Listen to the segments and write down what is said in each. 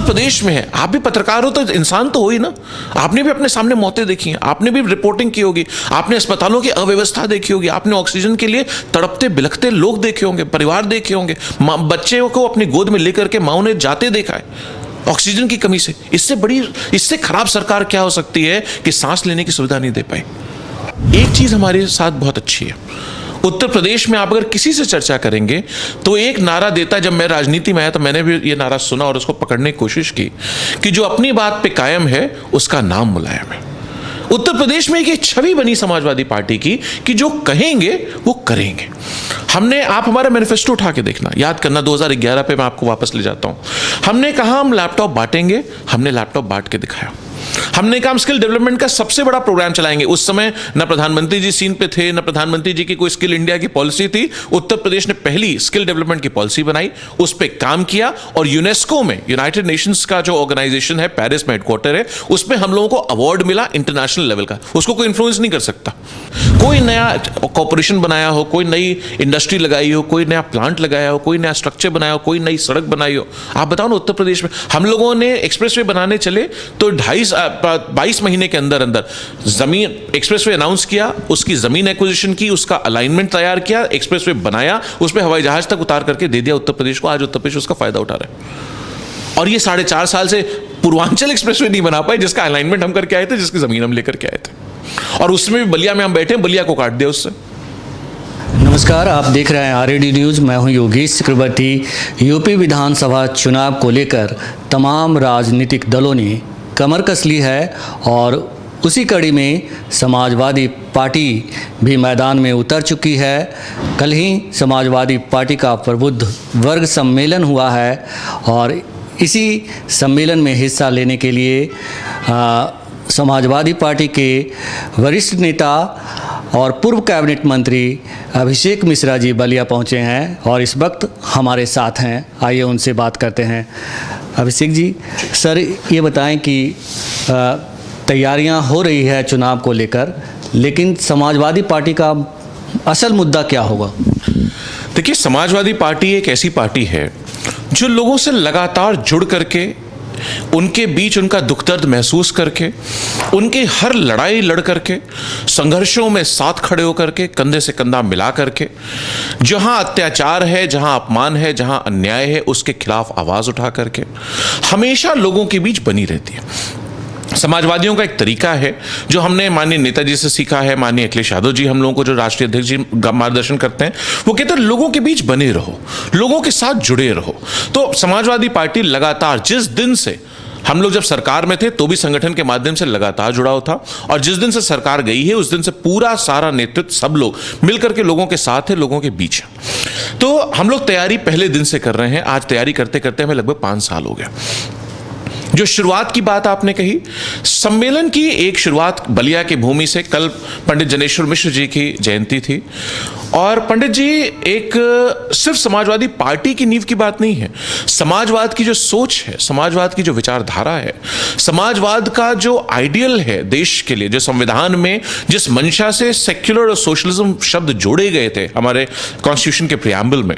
प्रदेश में है, आप भी पत्रकार हो तो इंसान तो हो ही ना, आपने भी अपने सामने मौतें देखी हैं, आपने भी रिपोर्टिंग की होगी, आपने अस्पतालों की अव्यवस्था देखी होगी, आपने ऑक्सीजन के लिए तड़पते बिलखते लोग देखे होंगे, परिवार देखे होंगे, बच्चे को अपनी गोद में लेकर के माँ ने जाते देखा है ऑक्सीजन की कमी से। इससे खराब सरकार क्या हो सकती है कि सांस लेने की सुविधा नहीं दे पाई। एक चीज हमारे साथ बहुत अच्छी है, उत्तर प्रदेश में आप अगर किसी से चर्चा करेंगे तो एक नारा देता है, जब मैं राजनीति में आया तो मैंने भी ये नारा सुना और उसको पकड़ने की कोशिश की कि जो अपनी बात पे कायम है उसका नाम मुलायम है। उत्तर प्रदेश में एक छवि बनी समाजवादी पार्टी की कि जो कहेंगे वो करेंगे। आप हमारा मैनिफेस्टो उठा के देखना, याद करना 2011 पे, मैं आपको वापस ले जाता हूं। हमने कहा हम लैपटॉप बांटेंगे, हमने लैपटॉप बांट के दिखाया। हमने कहा हम स्किल डेवलपमेंट का सबसे बड़ा प्रोग्राम चलाएंगे। उस समय न प्रधानमंत्री जी सीन पे थे, न प्रधानमंत्री जी की कोई स्किल इंडिया की पॉलिसी थी। उत्तर प्रदेश ने पहली स्किल डेवलपमेंट की पॉलिसी बनाई, उस पर काम किया और यूनेस्को में, यूनाइटेड नेशंस का जो ऑर्गेनाइजेशन है, पेरिस में हेडक्वार्टर है, उसमें हम लोगों को अवार्ड मिला इंटरनेशनल लेवल का। उसको कोई इन्फ्लुएंस नहीं कर सकता। कोई नया कॉर्पोरेशन बनाया हो, कोई नई इंडस्ट्री लगाई हो, कोई नया प्लांट लगाया हो, कोई नया स्ट्रक्चर बनाया हो, कोई नई सड़क बनाई हो, आप बताओ ना। उत्तर प्रदेश में हम लोगों ने एक्सप्रेसवे बनाने चले तो 22 महीने के अंदर अंदर जमीन एक्सप्रेसवे अनाउंस किया, उसकी जमीन एक्विजिशन की, उसका अलाइनमेंट तैयार किया, एक्सप्रेसवे बनाया, उस पर हवाई जहाज तक उतार करके दे दिया उत्तर प्रदेश को। आज उत्तर प्रदेश उसका फायदा उठा रहा है। और ये 4.5 साल से पूर्वांचल एक्सप्रेसवे नहीं बना पाए जिसका अलाइनमेंट हम करके आए थे, जिसकी जमीन हम लेकर के आए थे, और उसमें भी बलिया में हम बैठे, बलिया को काट दिया उससे। नमस्कार, आप देख रहे हैं आरएडी न्यूज़। मैं हूं योगेश चक्रवर्ती। यूपी विधानसभा चुनाव को लेकर तमाम राजनीतिक दलों ने कमर कस ली है और उसी कड़ी में समाजवादी पार्टी भी मैदान में उतर चुकी है। कल ही समाजवादी पार्टी का प्रबुद्ध वर्ग सम्मेलन हुआ है और इसी सम्मेलन में हिस्सा लेने के लिए समाजवादी पार्टी के वरिष्ठ नेता और पूर्व कैबिनेट मंत्री अभिषेक मिश्रा जी बलिया पहुंचे हैं और इस वक्त हमारे साथ हैं। आइए उनसे बात करते हैं। अभिषेक जी, सर ये बताएं कि तैयारियां हो रही है चुनाव को लेकर, लेकिन समाजवादी पार्टी का असल मुद्दा क्या होगा? देखिए, समाजवादी पार्टी एक ऐसी पार्टी है जो लोगों से लगातार जुड़ करके, उनके बीच उनका दुख दर्द महसूस करके, उनकी हर लड़ाई लड़ करके, संघर्षों में साथ खड़े होकर के, कंधे से कंधा मिला करके, जहां अत्याचार है, जहां अपमान है, जहां अन्याय है, उसके खिलाफ आवाज उठा करके हमेशा लोगों के बीच बनी रहती है। समाजवादियों का एक तरीका है जो हमने माननीय नेताजी से सीखा है। माननीय अखिलेश यादव जी हम लोगों को, जो राष्ट्रीय अध्यक्ष जी मार्गदर्शन करते हैं, वो कहते हैं लोगों के बीच बने रहो, लोगों के साथ जुड़े रहो। तो समाजवादी पार्टी लगातार, जिस दिन से हम लोग जब सरकार में थे तो भी संगठन के माध्यम से लगातार जुड़ाव था, और जिस दिन से सरकार गई है उस दिन से पूरा सारा नेतृत्व, सब लोग मिलकर के लोगों के साथ है, लोगों के बीच है। तो हम लोग तैयारी पहले दिन से कर रहे हैं। आज तैयारी करते करते हमें लगभग 5 साल हो गया। जो शुरुआत की बात आपने कही, सम्मेलन की एक शुरुआत बलिया की भूमि से। कल पंडित जनेश्वर मिश्र जी की जयंती थी और पंडित जी एक सिर्फ समाजवादी पार्टी की नींव की बात नहीं है, समाजवाद की जो सोच है, समाजवाद की जो विचारधारा है, समाजवाद का जो आइडियल है देश के लिए, जो संविधान में जिस मंशा से सेक्युलर और सोशलिज्म शब्द जोड़े गए थे हमारे कॉन्स्टिट्यूशन के प्रियम्बल में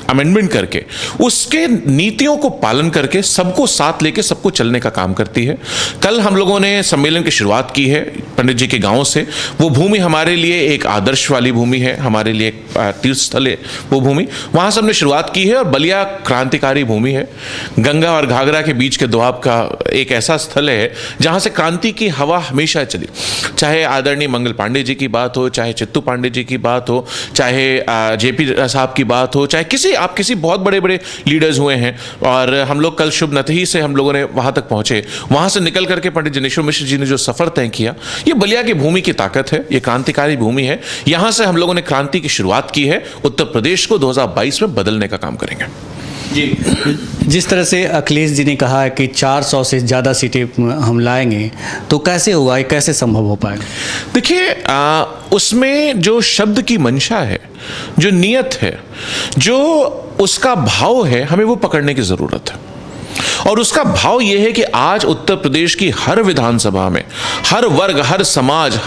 अमेंडमेंट करके, उसके नीतियों को पालन करके सबको साथ लेके सबको चलने का काम करती है। कल हम लोगों ने सम्मेलन की शुरुआत की है पंडित जी के गांव से। वो भूमि हमारे लिए एक आदर्श वाली भूमि है, हमारे लिए एक तीर्थ स्थल है वो भूमि, वहां से हमने शुरुआत की है। और बलिया क्रांतिकारी भूमि है, गंगा और घाघरा के बीच के दोआब का एक ऐसा स्थल है जहां से क्रांति की हवा हमेशा चली। चाहे आदरणीय मंगल पांडे जी की बात हो, चाहे चित्तू पांडे जी की बात हो, चाहे जेपी साहब की बात हो, चाहे किसी बहुत बड़े बड़े लीडर्स हुए हैं। और हम लोग कल शुभ नतही से हम लोगों ने वहां तक पहुंचे, वहां से निकल करके पंडित जनेश्वर मिश्र जी ने जो सफर तय किया, ये बलिया की भूमि की ताकत है, ये क्रांतिकारी भूमि है। यहां से हम लोगों ने क्रांति की शुरुआत की है। उत्तर प्रदेश को 2022 में बदलने का काम करेंगे। जी, जिस तरह से अखिलेश जी ने कहा है कि 400 से ज़्यादा सीटें हम लाएंगे, तो कैसे हुआ, कैसे संभव हो पाएगा? देखिए, उसमें जो शब्द की मंशा है, जो नियत है, जो उसका भाव है, हमें वो पकड़ने की जरूरत है। और उसका भाव यह है कि आज उत्तर प्रदेश की हर विधानसभा में हर वर्ग, हर समाज,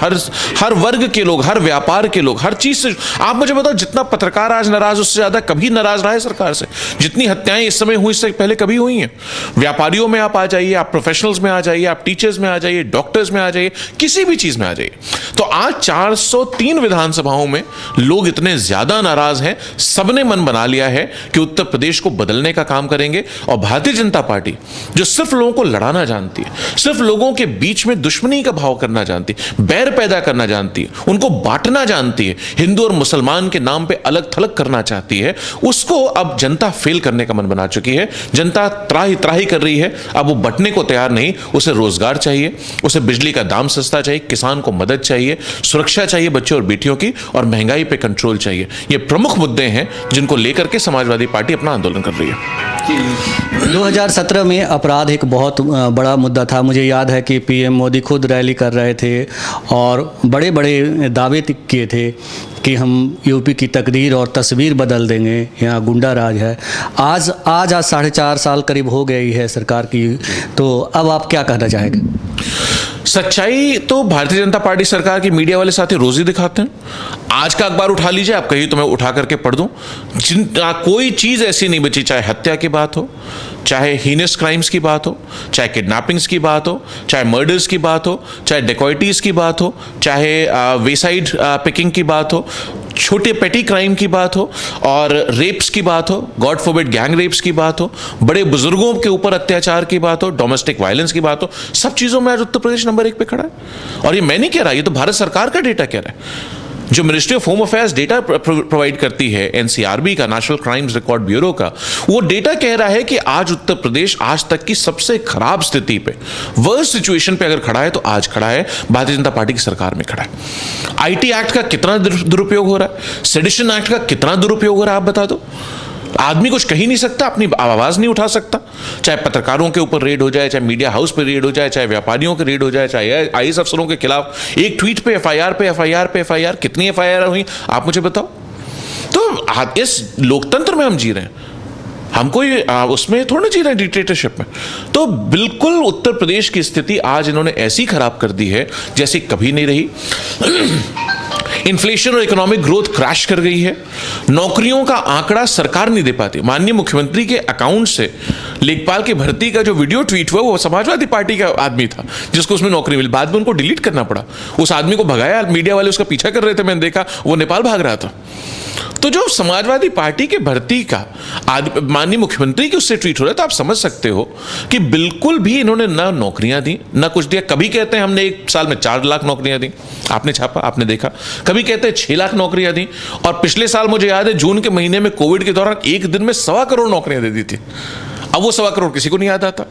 हर वर्ग के लोग, हर व्यापार के लोग, हर चीज से, आप मुझे बताओ, जितना पत्रकार आज नाराज, उससे ज्यादा कभी नाराज रहा है सरकार से? जितनी हत्याएं इस समय हुई, इससे पहले कभी हुई हैं? व्यापारियों में आप आ जाइए, आप प्रोफेशनल्स में आ जाइए, आप टीचर्स में आ जाइए, डॉक्टर्स में आ जाइए, किसी भी चीज में आ जाइए, तो आज 403 विधानसभाओं में लोग इतने ज्यादा नाराज हैं, सबने मन बना लिया है कि उत्तर प्रदेश को बदलने का काम करेंगे। और भारतीय जनता पार्टी, जो सिर्फ लोगों को लड़ाना जानती है, सिर्फ लोगों के बीच में दुश्मनी का भाव करना जानती है, बैर पैदा करना जानती है, उनको बांटना जानती है, हिंदू और मुसलमान के नाम पे अलग थलग करना चाहती है, उसको अब जनता फेल करने का मन बना चुकी है। जनता त्राही त्राही कर रही है, अब वो बंटने को तैयार नहीं। उसे रोजगार चाहिए, उसे बिजली का दाम सस्ता चाहिए, किसान को मदद चाहिए, सुरक्षा चाहिए बच्चों और बेटियों की, और महंगाई पे कंट्रोल चाहिए। ये प्रमुख मुद्दे हैं जिनको लेकर के समाजवादी पार्टी अपना आंदोलन कर रही है। 2017 में अपराध एक बहुत बड़ा मुद्दा था। मुझे याद है कि पीएम मोदी खुद रैली कर रहे थे और बड़े बड़े दावे किए थे कि हम यूपी की तकदीर और तस्वीर बदल देंगे, यहाँ गुंडा राज है। आज 4.5 साल करीब हो गई है सरकार की, तो अब आप क्या कहना चाहेंगे? सच्चाई तो भारतीय जनता पार्टी सरकार की मीडिया वाले साथी रोज ही दिखाते हैं। आज का अखबार उठा लीजिए, आप कहिए तो मैं उठा करके पढ़ दूं, कोई चीज ऐसी नहीं बची, चाहे हत्या की बात हो, चाहे हीनस क्राइम्स की बात हो, चाहे किडनैपिंग्स की बात हो, चाहे मर्डर्स की बात हो, चाहे डेकॉइटीज की बात हो, चाहे वेसाइड पिकिंग की बात हो, छोटे पेटी क्राइम की बात हो, और रेप्स की बात हो, गॉड फॉरबिड गैंग रेप्स की बात हो, बड़े बुजुर्गों के ऊपर अत्याचार की बात हो, डोमेस्टिक वायलेंस की बात हो, सब चीजों में आज उत्तर प्रदेश नंबर 1 पे खड़ा है। और ये मैं नहीं कह रहा, ये तो भारत सरकार का डेटा कह रहा है। जो ministry of home affairs data provide करती है, एनसीआरबी का, नेशनल क्राइम्स रिकॉर्ड ब्यूरो का, वो डेटा कह रहा है कि आज उत्तर प्रदेश आज तक की सबसे खराब स्थिति पे, वर्स्ट सिचुएशन पे अगर खड़ा है तो आज खड़ा है भारतीय जनता पार्टी की सरकार में खड़ा है। आईटी एक्ट का कितना दुरुपयोग हो रहा है, सेडिशन एक्ट का कितना दुरुपयोग हो रहा है, आप बता दो। आदमी कुछ कह ही नहीं सकता, अपनी आवाज नहीं उठा सकता, चाहे पत्रकारों के ऊपर रेड हो जाए, चाहे मीडिया हाउस पे रेड हो जाए, चाहे व्यापारियों के रेड हो जाए, चाहे आईएएस अफसरों के खिलाफ एक ट्वीट पे एफआईआर पे एफआईआर पे एफआईआर, कितनी एफआईआर हुई आप मुझे बताओ। तो इस लोकतंत्र में हम जी रहे हैं, हम कोई उसमें थोड़ा जी रहे हैं डिक्टेटरशिप में। तो बिल्कुल उत्तर प्रदेश की स्थिति आज इन्होंने ऐसी खराब कर दी है जैसी कभी नहीं रही। इन्फ्लेशन और इकोनॉमिक ग्रोथ क्रैश कर गई है। नौकरियों का आंकड़ा सरकार नहीं दे पाती। माननीय मुख्यमंत्री के अकाउंट से लेखपाल की भर्ती का जो वीडियो ट्वीट हुआ वो समाजवादी पार्टी का आदमी था जिसको उसमें नौकरी मिली, बाद में उनको डिलीट करना पड़ा। उस आदमी को भगाया, मीडिया वाले उसका पीछा कर रहे थे, मैंने देखा वो नेपाल भाग रहा था। तो जो समाजवादी पार्टी के भर्ती का माननीय मुख्यमंत्री की उससे ट्वीट हो रहा है, तो आप समझ सकते हो कि बिल्कुल भी इन्होंने ना नौकरियां दी ना कुछ दिया। कभी कहते हैं हमने एक साल में 4 लाख नौकरियां दी, आपने छापा, आपने देखा। कभी कहते हैं 6 लाख नौकरियां दी, और पिछले साल मुझे याद है जून के महीने में कोविड के दौरान एक दिन में 1.25 करोड़ नौकरियां दे दी थी। अब वो 1.25 करोड़ किसी को नहीं याद आता।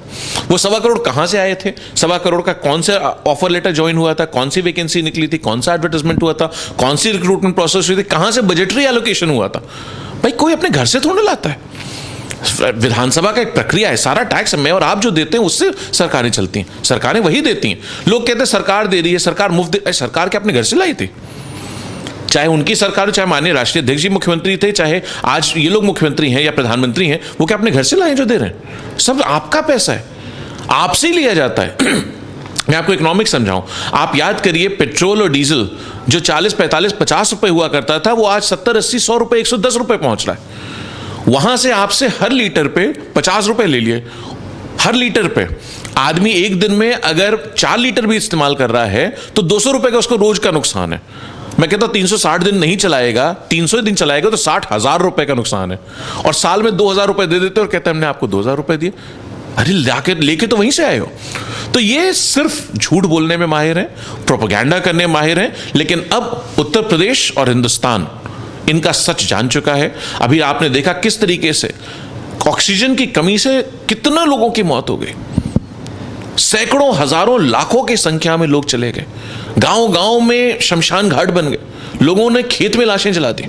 वो 1.25 करोड़ कहां से आए थे? 1.25 करोड़ का कौन सा ऑफर लेटर ज्वाइन हुआ था, कौन सी वैकेंसी निकली थी, कौन सा एडवर्टाइजमेंट हुआ था, कौन सी रिक्रूटमेंट प्रोसेस हुई थी, कहां से बजटरी एलोकेशन हुआ था? भाई कोई अपने घर से थोड़ा लाता है। विधानसभा का एक प्रक्रिया है, सारा टैक्स मैं और आप जो देते हैं उससे सरकारें चलती हैं, सरकारें वही देती हैं। लोग कहते हैं सरकार दे रही है, सरकार मुफ्त दे, सरकार के अपने घर से लाई थी। चाहे उनकी सरकार, चाहे माननीय राष्ट्रीय अध्यक्ष जी मुख्यमंत्री थे, चाहे आज ये लोग मुख्यमंत्री हैं या प्रधानमंत्री हैं, वो क्या अपने घर से लाए जो दे रहे हैं? सब आपका पैसा है, आपसे ही लिया जाता है। मैं आपको इकोनॉमिक्स समझाऊं, आप याद करिए पेट्रोल और डीजल जो 40, 45, 50 रुपए हुआ करता था, वो आज 70, 80, 100 रुपए, 110 रुपए पहुंच रहा है। वहां से आपसे हर लीटर पे 50 रुपए ले लिए, हर लीटर पे। आदमी एक दिन में अगर 4 लीटर भी इस्तेमाल कर रहा है तो 200 रुपए का उसको रोज का नुकसान है। मैं कहता हूं 360 दिन नहीं चलाएगा, 300 दिन चलाएगा तो 60,000 रुपए का नुकसान है। और साल में 2,000 रुपए दे देते और कहते हैं हमने आपको 2,000 रुपए दिए। अरे लेके तो वहीं से आए हो। तो ये सिर्फ झूठ बोलने में माहिर है, प्रोपेगेंडा करने में माहिर है, लेकिन अब उत्तर प्रदेश और हिंदुस्तान इनका सच जान चुका है। अभी आपने देखा किस तरीके से ऑक्सीजन की कमी से कितना लोगों की मौत हो गई। सैकड़ों, हजारों, लाखों की संख्या में लोग चले गए। गांव-गांव में शमशान घाट बन गए, लोगों ने खेत में लाशें जला दी।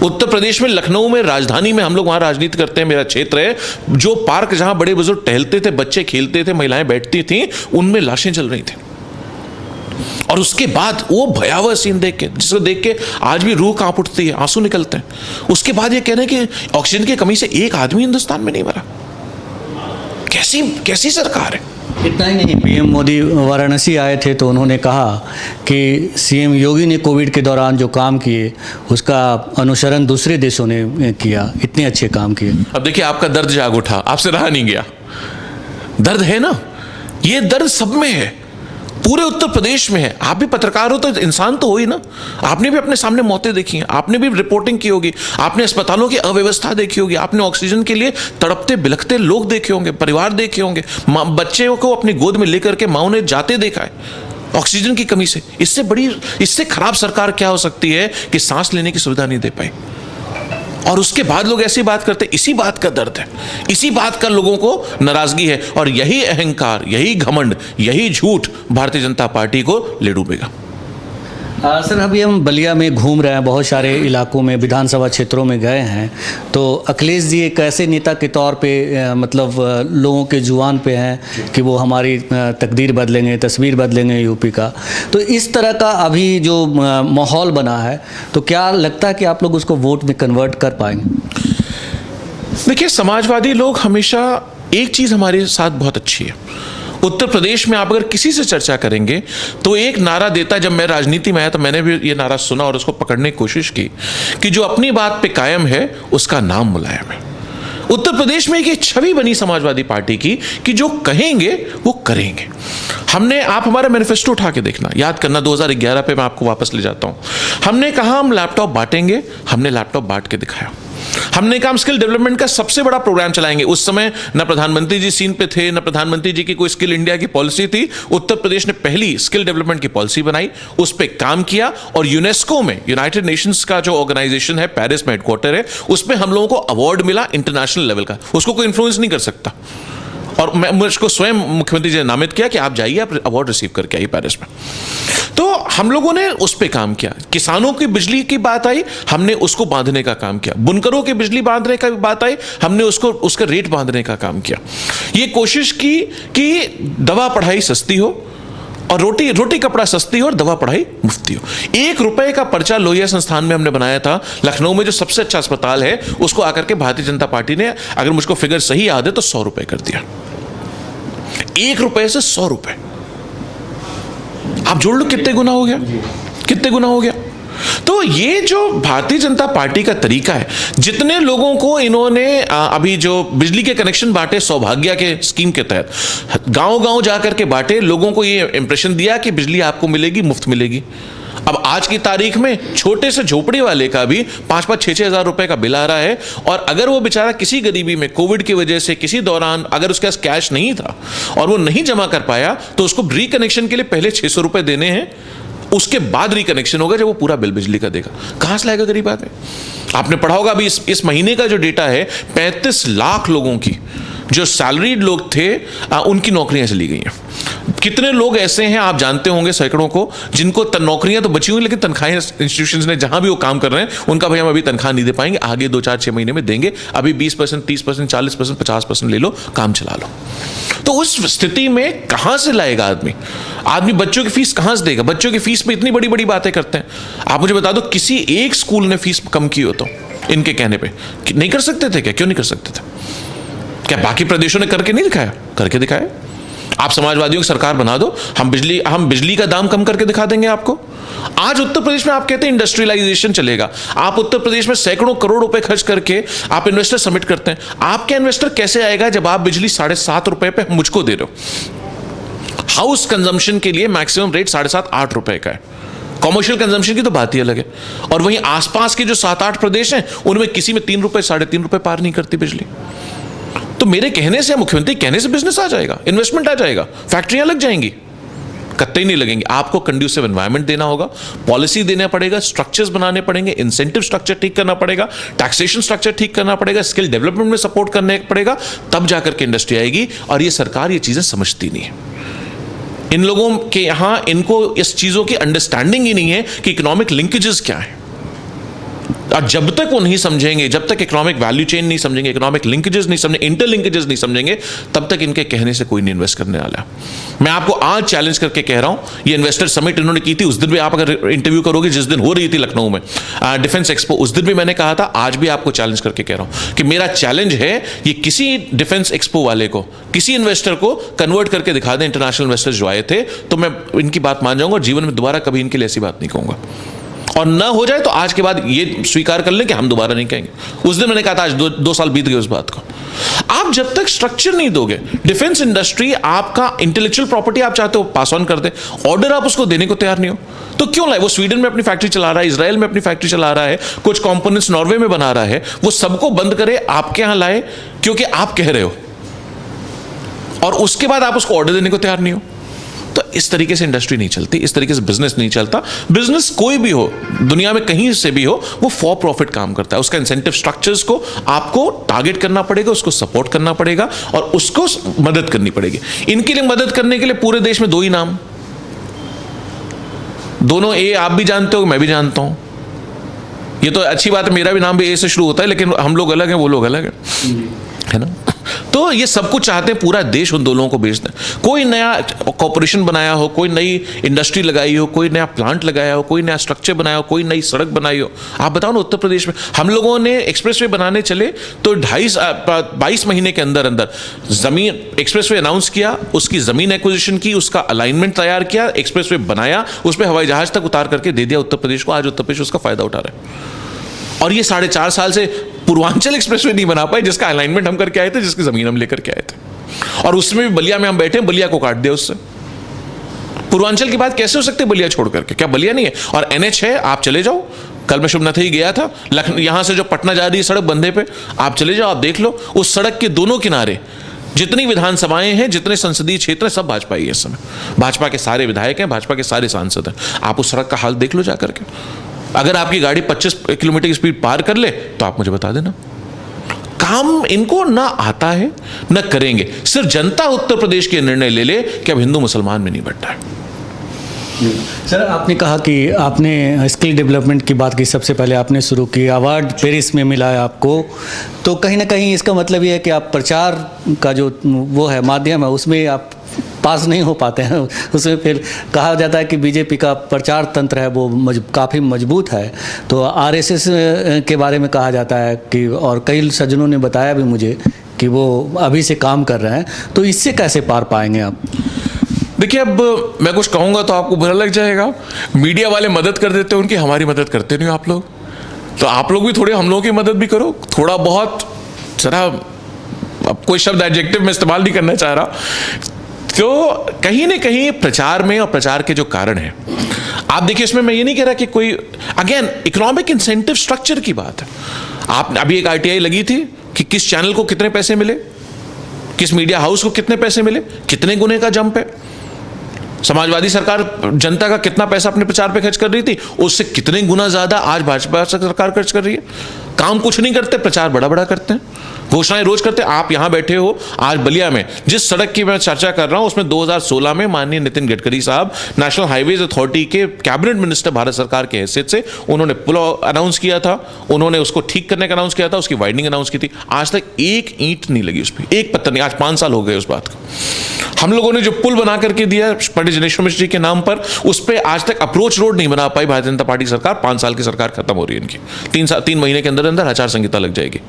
उत्तर प्रदेश में लखनऊ में, राजधानी में, हम लोग वहां राजनीति करते हैं, मेरा क्षेत्र है, जो पार्क जहां बड़े बुजुर्ग टहलते थे, बच्चे खेलते थे, महिलाएं बैठती थी, उनमें लाशें जल रही थी। और उसके बाद वो भयावह सीन देख के, जिसको देख के आज भी रूह कांप उठती है, आंसू निकलते हैं। उसके बाद ये कह रहे हैं कि ऑक्सीजन की कमी से एक आदमी हिंदुस्तान में नहीं मरा। कैसी कैसी सरकार है। इतना ही नहीं, पीएम मोदी वाराणसी आए थे तो उन्होंने कहा कि सीएम योगी ने कोविड के दौरान जो काम किए उसका अनुसरण दूसरे देशों ने किया, इतने अच्छे काम किए। अब देखिए, आपका दर्द जाग उठा, आपसे रहा नहीं गया। दर्द है ना, ये दर्द सब में है, पूरे उत्तर प्रदेश में है। आप भी पत्रकार हो तो इंसान तो हो ही ना, आपने भी अपने सामने मौतें देखी हैं, आपने भी रिपोर्टिंग की होगी, आपने अस्पतालों की अव्यवस्था देखी होगी, आपने ऑक्सीजन के लिए तड़पते बिलखते लोग देखे होंगे, परिवार देखे होंगे, बच्चे को अपनी गोद में लेकर के माँ ने जाते देखा है ऑक्सीजन की कमी से। इससे खराब सरकार क्या हो सकती है कि सांस लेने की सुविधा नहीं दे पाई, और उसके बाद लोग ऐसी बात करते। इसी बात का दर्द है, इसी बात का लोगों को नाराजगी है, और यही अहंकार, यही घमंड, यही झूठ भारतीय जनता पार्टी को ले डूबेगा। सर, अभी हम बलिया में घूम रहे हैं, बहुत सारे इलाकों में, विधानसभा क्षेत्रों में गए हैं, तो अखिलेश जी एक ऐसे नेता के तौर पे मतलब लोगों के जुबान पे हैं कि वो हमारी तकदीर बदलेंगे, तस्वीर बदलेंगे यूपी का। तो इस तरह का अभी जो माहौल बना है, तो क्या लगता है कि आप लोग उसको वोट में कन्वर्ट कर पाएंगे? देखिए, समाजवादी लोग हमेशा, एक चीज़ हमारे साथ बहुत अच्छी है, उत्तर प्रदेश में आप अगर किसी से चर्चा करेंगे तो एक नारा देता। जब मैं राजनीति में आया तो मैंने भी ये नारा सुना और उसको पकड़ने की कोशिश की कि जो अपनी बात पे कायम है उसका नाम मुलायम है। उत्तर प्रदेश में एक छवि बनी समाजवादी पार्टी की कि जो कहेंगे वो करेंगे। आप हमारा मैनिफेस्टो उठा के देखना, याद करना, 2011 पे मैं आपको वापस ले जाता हूं। हमने कहा हम लैपटॉप बांटेंगे, हमने लैपटॉप बांट के दिखाया। हमने कहा हम स्किल डेवलपमेंट का सबसे बड़ा प्रोग्राम चलाएंगे। उस समय न प्रधानमंत्री जी सीन पे थे, न प्रधानमंत्री जी की कोई स्किल इंडिया की पॉलिसी थी। उत्तर प्रदेश ने पहली स्किल डेवलपमेंट की पॉलिसी बनाई, उस पर काम किया, और यूनेस्को में, यूनाइटेड नेशंस का जो ऑर्गेनाइजेशन है, पेरिस में हेडक्वार्टर है, उसमें हम लोगों को अवार्ड मिला इंटरनेशनल लेवल का। उसको कोई इन्फ्लुएंस नहीं कर सकता, और मुझको स्वयं मुख्यमंत्री जी ने नामित किया कि आप जाइए, आप अवार्ड रिसीव करके आइए पेरिस में। तो हम लोगों ने उस पे काम किया। किसानों की बिजली की बात आई, हमने उसको बांधने का काम किया। बुनकरों की बिजली बांधने का बात आई, हमने उसका रेट बांधने का काम किया। ये कोशिश की कि दवा पढ़ाई सस्ती हो, और रोटी कपड़ा सस्ती हो, और दवा पढ़ाई मुफ्ती हो। ₹1 का पर्चा लोहिया संस्थान में हमने बनाया था। लखनऊ में जो सबसे अच्छा अस्पताल है, उसको आकर के भारतीय जनता पार्टी ने, अगर मुझको फिगर सही याद है तो ₹100 कर दिया। ₹1 से ₹100, आप जोड़ लो कितने गुना हो गया, कितने गुना हो गया। तो ये जो भारतीय जनता पार्टी का तरीका है, जितने लोगों को इन्होंने अभी जो बिजली के कनेक्शन बांटे सौभाग्य के स्कीम के तहत, गांव-गांव जाकर के बांटे, लोगों को ये इंप्रेशन दिया कि बिजली आपको मिलेगी, मुफ्त मिलेगी। अब आज की तारीख में छोटे से झोपड़ी वाले का भी 5-5, 6-6 हज़ार रुपए का बिल आ रहा है, और अगर वो बेचारा किसी गरीबी में, कोविड की वजह से किसी दौरान अगर उसके पास कैश नहीं था और वो नहीं जमा कर पाया, तो उसको रिकनेक्शन के लिए पहले 600 रुपए देने हैं, उसके बाद रिकनेक्शन होगा जब वो पूरा बिल बिजली का देगा। कहां से लाएगा गरीब आदमी? आपने पढ़ा होगा अभी इस महीने का जो डेटा है, 35 लाख लोगों की, जो सैलरीड लोग थे, उनकी नौकरियां चली गई हैं। कितने लोग ऐसे हैं आप जानते होंगे, सैकड़ों को, जिनको नौकरियां तो बची हुई, लेकिन तनख्वाहें इंस्टीट्यूशंस ने जहां भी वो काम कर रहे हैं उनका भाई हम अभी तनख्वाह नहीं दे पाएंगे, आगे 2, 4, 6 महीने में देंगे, अभी 20%, 30%, 40%, 50% ले लो, काम चला लो। तो उस स्थिति में कहां से लाएगा आदमी बच्चों की फीस कहां से देगा? बच्चों की फीस में इतनी बड़ी बड़ी बातें करते हैं। आप मुझे बता दो, किसी एक स्कूल ने फीस कम की हो तो इनके कहने पे नहीं कर सकते थे क्या? क्यों नहीं कर सकते थे? क्या बाकी प्रदेशों ने करके नहीं दिखाया? करके दिखाया। आप समाजवादियों की सरकार बना दो, हम बिजली का दाम कम करके दिखा देंगे आपको। आज उत्तर प्रदेश में आप कहते हैं इंडस्ट्रियलाइजेशन चलेगा, आप उत्तर प्रदेश में सैकड़ों करोड़ रुपए खर्च करके आप इन्वेस्टर सबमिट करते हैं। आपके इन्वेस्टर कैसे आएगा जब आप बिजली ₹7.5 पे मुझको दे रहे हो? हाउस कंजम्पशन के लिए मैक्सिमम रेट ₹7.5-8 का है, कॉमर्शियल कंजम्पशन की तो बात ही अलग है। और वहीं आसपास के जो 7-8 प्रदेश हैं, उनमें किसी में ₹3, ₹3.5 पार नहीं करती बिजली। तो मेरे कहने से, मुख्यमंत्री कहने से बिजनेस आ जाएगा, इन्वेस्टमेंट आ जाएगा, फैक्ट्रियां लग जाएंगी? कत्ते ही नहीं लगेंगे। आपको कंड्यूसिव एनवायरनमेंट देना होगा, पॉलिसी देना पड़ेगा, स्ट्रक्चर्स बनाने पड़ेंगे, इंसेंटिव स्ट्रक्चर ठीक करना पड़ेगा, टैक्सेशन स्ट्रक्चर ठीक करना पड़ेगा, स्किल डेवलपमेंट में सपोर्ट करने पड़ेगा, तब जाकर के इंडस्ट्री आएगी। और ये सरकार ये चीजें समझती नहीं है। इन लोगों के यहां, इनको इस चीजों की अंडरस्टैंडिंग ही नहीं है कि इकोनॉमिक लिंकेजेस क्या है। और जब तक वो नहीं समझेंगे, जब तक इकोनॉमिक वैल्यू चेन नहीं समझेंगे, इकोनॉमिक लिंकेजेस नहीं समझेंगे, इंटरलिंकेजेस नहीं समझेंगे, तब तक इनके कहने से कोई नहीं इन्वेस्ट करने वाला। मैं आपको आज चैलेंज करके कह रहा हूं, ये इन्वेस्टर समिट इन्होंने की थी, उस दिन भी आप अगर इंटरव्यू करोगे, जिस दिन हो रही थी लखनऊ में डिफेंस एक्सपो, उस दिन भी मैंने कहा था, आज भी आपको चैलेंज करके कह रहा हूं कि मेरा चैलेंज है, ये किसी डिफेंस एक्सपो वाले को, किसी इन्वेस्टर को कन्वर्ट करके दिखा दें, इंटरनेशनल इन्वेस्टर्स जो आए थे, तो मैं इनकी बात मान जाऊंगा, जीवन में दोबारा कभी इनके लिए ऐसी बात नहीं कहूंगा। और ना हो जाए तो आज के बाद ये स्वीकार कर लें कि हम दोबारा नहीं कहेंगे। उस दिन मैंने कहा था, आज दो साल बीत गए उस बात को। आप जब तक स्ट्रक्चर नहीं दोगे, डिफेंस इंडस्ट्री आपका इंटेलेक्चुअल प्रॉपर्टी आप चाहते हो पास ऑन कर दे, ऑर्डर आप उसको देने को तैयार नहीं हो, तो क्यों लाए? वो स्वीडन में अपनी फैक्ट्री चला रहा है, इजराइल में अपनी फैक्ट्री चला रहा है, कुछ कंपोनेंट्स नॉर्वे में बना रहा है, वो सबको बंद करे, आपके यहां लाए क्योंकि आप कह रहे हो, और उसके बाद आप उसको ऑर्डर देने को तैयार नहीं हो। तो इस तरीके से इंडस्ट्री नहीं चलती, इस तरीके से बिजनेस नहीं चलता। बिजनेस कोई भी हो, दुनिया में कहीं से भी हो, वो फॉर प्रॉफिट काम करता है। उसका इंसेंटिव स्ट्रक्चर्स को आपको टारगेट करना पड़ेगा, उसको सपोर्ट करना पड़ेगा और उसको मदद करनी पड़ेगी। इनके लिए मदद करने के लिए पूरे देश में दो ही नाम, दोनों ए आप भी जानते हो, मैं भी जानता हूं। ये तो अच्छी बात है, मेरा भी नाम भी ए से शुरू होता है, लेकिन हम लोग अलग हैं, वो लोग अलग है ना। तो ये सब कुछ चाहते हैं, पूरा देश उन दो लोगों को बेच दें। कोई नया कॉर्पोरेशन बनाया हो, कोई नई इंडस्ट्री लगाई हो, कोई नया प्लांट लगाया हो, कोई नया स्ट्रक्चर बनाया हो, कोई नई सड़क बनाई हो। आप बताओ ना, उत्तर प्रदेश में हम लोगों ने एक्सप्रेसवे बनाने चले तो 22 महीने के अंदर अंदर जमीन एक्सप्रेसवे अनाउंस किया, उसकी जमीन एक्विजिशन की, उसका अलाइनमेंट तैयार किया, एक्सप्रेसवे बनाया, उस पर हवाई जहाज तक उतार करके दे दिया उत्तर प्रदेश को। आज उत्तर प्रदेश उसका फायदा उठा रहा है। और ये 4.5 साल से पूर्वांचल एक्सप्रेसवे नहीं बना पाए, जिसका अलाइनमेंट हम करके आए थे, जिसकी जमीन हम लेकर के आए थे, और उसमें भी बलिया में हम बैठे, बलिया को काट दिया उससे। पूर्वांचल की बात कैसे हो सकती है बलिया छोड़ करके? क्या बलिया नहीं है? और NH है, आप चले जाओ। कल मैं शुभनाथई गया था, यहां से जो पटना जा रही है सड़क बंधे पे, आप चले जाओ, आप देख लो, उस सड़क के दोनों किनारे जितनी विधानसभाएं हैं, जितने संसदीय क्षेत्र हैं, सब भाजपा ही है इस समय। भाजपा के सारे विधायक हैं, भाजपा के सारे सांसद हैं। आप उस सड़क का हाल देख लो जाकर के। अगर आपकी गाड़ी 25 किलोमीटर की स्पीड पार कर ले तो आप मुझे बता देना। काम इनको ना आता है, ना करेंगे। सिर्फ जनता उत्तर प्रदेश के निर्णय ले ले कि अब हिंदू मुसलमान में नहीं बंटता है। सर, आपने कहा कि आपने स्किल डेवलपमेंट की बात की, सबसे पहले आपने शुरू की, अवार्ड पेरिस में मिला है आपको, तो कहीं ना कहीं इसका मतलब ये है कि आप प्रचार का जो वो है माध्यम है, उसमें आप पास नहीं हो पाते हैं। उसमें फिर कहा जाता है कि बीजेपी का प्रचार तंत्र है वो काफ़ी मजबूत है। तो RSS के बारे में कहा जाता है कि, और कई सज्जनों ने बताया भी मुझे कि वो अभी से काम कर रहे हैं, तो इससे कैसे पार पाएंगे आप? देखिए, अब मैं कुछ कहूँगा तो आपको बुरा लग जाएगा। मीडिया वाले मदद कर देते हैं उनकी, हमारी मदद करते नहीं आप लोग। तो आप लोग भी थोड़े हम लोगों की मदद भी करो, थोड़ा बहुत। जरा, अब कोई शब्द एडजेक्टिव में इस्तेमाल नहीं करना चाह रहा, तो कहीं ना कहीं प्रचार में और प्रचार के जो कारण है, आप देखिए, इसमें मैं ये नहीं कह रहा कि कोई, अगेन इकोनॉमिक इंसेंटिव स्ट्रक्चर की बात है। आप अभी एक RTI लगी थी कि किस चैनल को कितने पैसे मिले, किस मीडिया हाउस को कितने पैसे मिले, कितने गुने का जंप है। समाजवादी सरकार जनता का कितना पैसा अपने प्रचार पे खर्च कर रही थी, उससे कितने गुना ज्यादा आज भाजपा सरकार खर्च कर रही है। काम कुछ नहीं करते, प्रचार बड़ा बड़ा करते हैं, घोषणाएं रोज करते हैं। आप यहां बैठे हो, आज बलिया में जिस सड़क की मैं चर्चा कर रहा हूं, उसमें 2016 में माननीय नितिन गडकरी साहब नेशनल हाईवेज अथॉरिटी के कैबिनेट मिनिस्टर भारत सरकार के हैसियत से उन्होंने पुल अनाउंस किया था, उन्होंने उसको ठीक करने का अनाउंस किया था, उसकी वाइडनिंग अनाउंस की थी। आज तक एक ईंट नहीं लगी उस पर, एक पत्थर नहीं। आज 5 साल हो गए उस बात को। हम लोगों ने जो पुल बना करके दिया पंडित जनेश्वर मिश्र जी के नाम पर, उस पर आज तक अप्रोच रोड नहीं बना पाई भारतीय जनता पार्टी सरकार। 5 साल की सरकार खत्म हो रही है इनकी, 3 महीने के अंदर अंदर आचार संहिता लग जाएगी।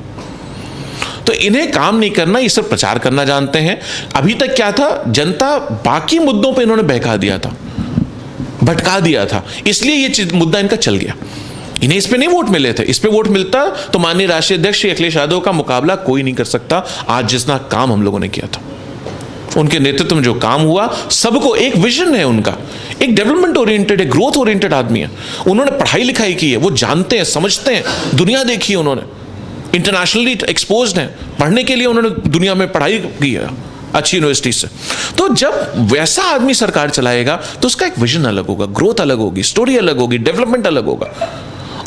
तो इन्हें काम नहीं करना, ये सब प्रचार करना जानते हैं। अभी तक क्या था, जनता बाकी मुद्दों पे इन्होंने बहका दिया था, भटका दिया था, इसलिए ये मुद्दा इनका चल गया। इन्हें इस पे नहीं वोट मिले थे। इस पे वोट मिलता तो माननीय राष्ट्रीय अध्यक्ष श्री अखिलेश यादव का मुकाबला कोई नहीं कर सकता। आज जितना काम हम लोगों ने किया था, उनके नेतृत्व में जो काम हुआ, सबको एक विजन है उनका, एक डेवलपमेंट ओरिएंटेड, एक ग्रोथ ओरिएंटेड आदमी है। उन्होंने पढ़ाई लिखाई की है, वो जानते हैं, समझते हैं, दुनिया देखी है उन्होंने, इंटरनेशनली एक्सपोज्ड हैं, पढ़ने के लिए उन्होंने दुनिया में पढ़ाई की है अच्छी यूनिवर्सिटी से। तो जब वैसा आदमी सरकार चलाएगा तो उसका एक विजन अलग होगा, ग्रोथ अलग होगी, स्टोरी अलग होगी, डेवलपमेंट अलग होगा।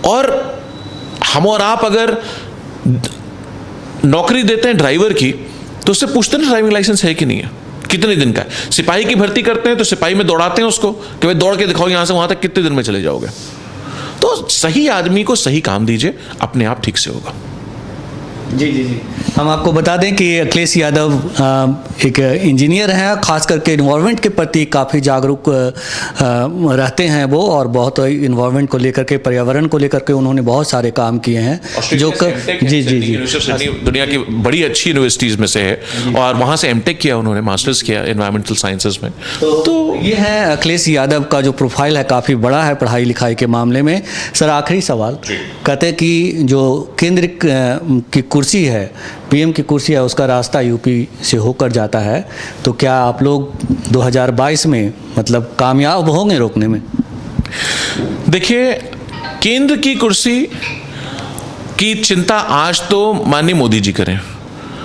और हम और आप अगर नौकरी देते हैं ड्राइवर की, तो उससे पूछते हैं ड्राइविंग लाइसेंस है कि नहीं है, कितने दिन का है। सिपाही की भर्ती करते हैं तो सिपाही में दौड़ाते हैं उसको कि भाई दौड़ के दिखाओ यहां से वहां तक, कितने दिन में चले जाओगे। तो सही आदमी को सही काम दीजिए, अपने आप ठीक से होगा। जी जी जी, हम आपको बता दें कि अखिलेश यादव एक इंजीनियर हैं, खास करके इन्वायरमेंट के प्रति काफ़ी जागरूक रहते हैं वो, और बहुत इन्वायरमेंट को लेकर के, पर्यावरण को लेकर के उन्होंने बहुत सारे काम किए हैं जो जी जी जी दुनिया की बड़ी अच्छी यूनिवर्सिटीज़ में से है, और वहाँ से एमटेक किया उन्होंने, मास्टर्स किया इन्वायरमेंटल साइंसेज में। तो ये है अखिलेश यादव का जो प्रोफाइल है, काफ़ी बड़ा है पढ़ाई लिखाई के मामले में। सर आखिरी सवाल, कहते हैं कि जो केंद्र की कुर्सी है, पीएम की कुर्सी है, उसका रास्ता यूपी से होकर जाता है, तो क्या आप लोग 2022 में मतलब कामयाब होंगे रोकने में? देखिए, केंद्र की कुर्सी की चिंता आज तो माननीय मोदी जी करें,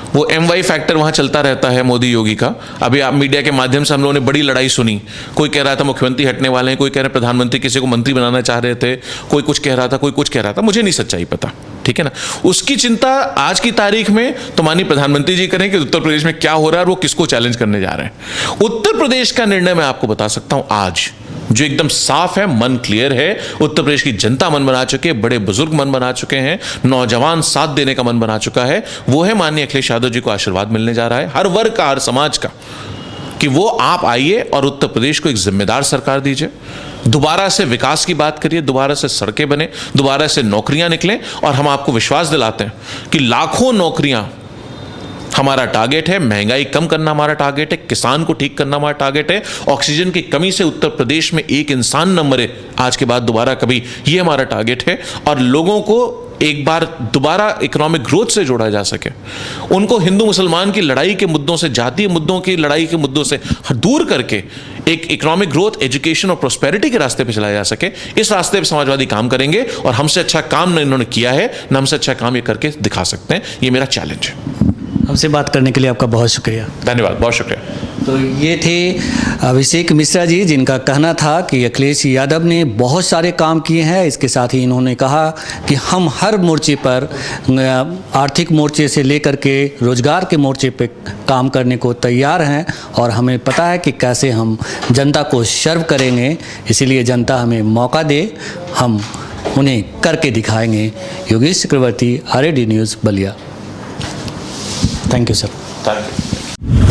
वो MY फैक्टर वहाँ चलता रहता है मोदी योगी का। अभी आप मीडिया के माध्यम से हम लोगों ने बड़ी लड़ाई सुनी, कोई कह रहा था मुख्यमंत्री हटने वाले हैं, कोई कह रहे प्रधानमंत्री किसी को मंत्री बनाना चाह रहे थे, कोई कुछ कह रहा था, कोई कुछ कह रहा था, मुझे नहीं सच्चाई पता, ठीक है ना। उसकी चिंता आज की तारीख में तो माननीय प्रधानमंत्री जी करें कि उत्तर प्रदेश में क्या हो रहा है और वो किसको चैलेंज करने जा रहे हैं। उत्तर प्रदेश का निर्णय मैं आपको बता सकता हूं आज, जो एकदम साफ है, मन क्लियर है, उत्तर प्रदेश की जनता मन बना चुके, बड़े बुजुर्ग मन बना चुके हैं, नौजवान साथ देने का मन बना चुका है। वो है माननीय अखिलेश यादव जी को आशीर्वाद मिलने जा रहा है, हर वर्ग का, हर समाज का, कि वो आप आइए और उत्तर प्रदेश को एक जिम्मेदार सरकार दीजिए, दोबारा से विकास की बात करिए, दोबारा से सड़कें बने, दोबारा से नौकरियां निकलें, और हम आपको विश्वास दिलाते हैं कि लाखों नौकरियां हमारा टारगेट है, महंगाई कम करना हमारा टारगेट है, किसान को ठीक करना हमारा टारगेट है, ऑक्सीजन की कमी से उत्तर प्रदेश में एक इंसान न मरे आज के बाद दोबारा कभी, ये हमारा टारगेट है, और लोगों को एक बार दोबारा इकोनॉमिक ग्रोथ से जोड़ा जा सके, उनको हिंदू मुसलमान की लड़ाई के मुद्दों से, जातीय मुद्दों की लड़ाई के मुद्दों से दूर करके एक इकोनॉमिक ग्रोथ, एजुकेशन और प्रोस्पेरिटी के रास्ते पे चलाया जा सके। इस रास्ते पे समाजवादी काम करेंगे, और हमसे अच्छा काम न इन्होंने किया है, न हमसे अच्छा काम ये करके दिखा सकते हैं। ये मेरा चैलेंज है। हमसे बात करने के लिए आपका बहुत शुक्रिया। धन्यवाद, बहुत शुक्रिया। तो ये थे अभिषेक मिश्रा जी, जिनका कहना था कि अखिलेश यादव ने बहुत सारे काम किए हैं। इसके साथ ही इन्होंने कहा कि हम हर मोर्चे पर, आर्थिक मोर्चे से लेकर के रोजगार के मोर्चे पे काम करने को तैयार हैं, और हमें पता है कि कैसे हम जनता को सर्व करेंगे, इसीलिए जनता हमें मौका दे, हम उन्हें करके दिखाएंगे। योगेश चक्रवर्ती, RAD news, Ballia. Thank you sir. Thank you.